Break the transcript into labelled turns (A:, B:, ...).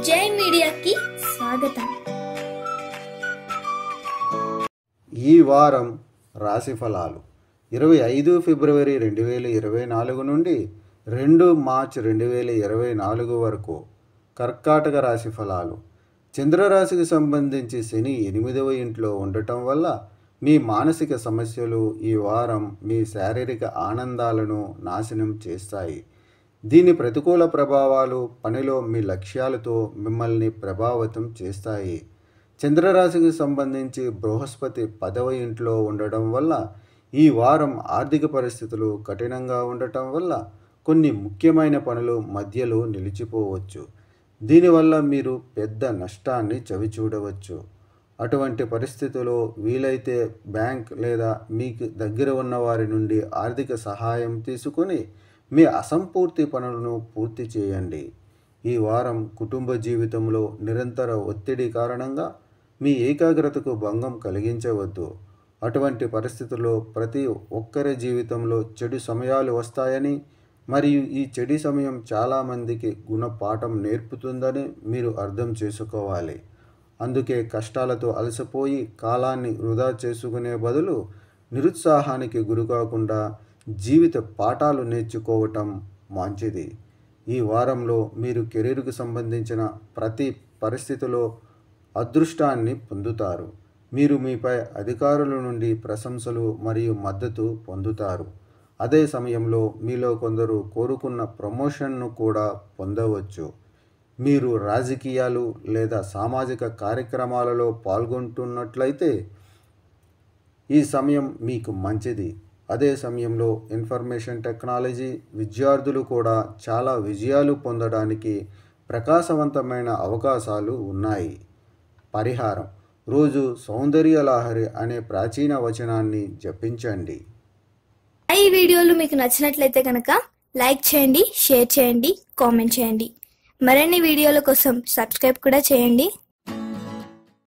A: జై మీడియాకి స్వాగతం.
B: ఈ వారం రాశి ఫలాలు 25 ఫిబ్రవరి 2024 నుండి 2 మార్చ్ 2024 వరకు. కర్కాటక రాశి ఫలాలు. చంద్రరాశికి సంబంధించి శని 8వ ఇంట్లో ఉండటం వల్ల మీ మానసిక సమస్యలు ఈ వారం మీ శారీరక ఆనందాలను నాశనం చేస్తాయి. దీని ప్రతికూల ప్రభావాలు పనిలో మీ లక్ష్యాలతో మిమ్మల్ని ప్రభావితం చేస్తాయి. చంద్రరాశికి సంబంధించి బృహస్పతి 10వ ఇంట్లో ఉండడం వల్ల ఈ వారం ఆర్థిక పరిస్థితులు కఠినంగా ఉండటం వల్ల కొన్ని ముఖ్యమైన పనులు మధ్యలో నిలిచిపోవచ్చు. దీనివల్ల మీరు పెద్ద నష్టాన్ని చవిచూడవచ్చు. అటువంటి పరిస్థితుల్లో వీలైతే బ్యాంక్ లేదా మీకు దగ్గర ఉన్న వారి నుండి ఆర్థిక సహాయం తీసుకొని మీ అసంపూర్తి పనులను పూర్తి చేయండి. ఈ వారం కుటుంబ జీవితంలో నిరంతర ఒత్తిడి కారణంగా మీ ఏకాగ్రతకు భంగం కలిగించవద్దు. అటువంటి పరిస్థితుల్లో ప్రతి ఒక్కరి జీవితంలో చెడు సమయాలు వస్తాయని మరియు ఈ చెడు సమయం చాలామందికి గుణపాఠం నేర్పుతుందని మీరు అర్థం చేసుకోవాలి. అందుకే కష్టాలతో అలసిపోయి కాలాన్ని వృధా చేసుకునే బదులు నిరుత్సాహానికి గురికాకుండా జీవిత పాఠాలు నేర్చుకోవటం మంచిది. ఈ వారంలో మీరు కెరీర్కు సంబంధించిన ప్రతి పరిస్థితిలో అదృష్టాన్ని పొందుతారు. మీరు మీపై అధికారుల నుండి ప్రశంసలు మరియు మద్దతు పొందుతారు. అదే సమయంలో మీలో కొందరు కోరుకున్న ప్రమోషన్ను కూడా పొందవచ్చు. మీరు రాజకీయాలు లేదా సామాజిక కార్యక్రమాలలో పాల్గొంటున్నట్లయితే ఈ సమయం మీకు మంచిది. అదే సమయంలో ఇన్ఫర్మేషన్ టెక్నాలజీ విద్యార్థులు కూడా చాలా విజయాలు పొందడానికి ప్రకాశవంతమైన అవకాశాలు ఉన్నాయి. పరిహారం: రోజు సౌందర్య లహరి అనే ప్రాచీన వచనాన్ని జపించండి.
A: ఈ వీడియోలు మీకు నచ్చినట్లయితే కనుక లైక్ చేయండి, షేర్ చేయండి, కామెంట్ చేయండి. మరిన్ని వీడియోల కోసం సబ్స్క్రైబ్ కూడా చేయండి.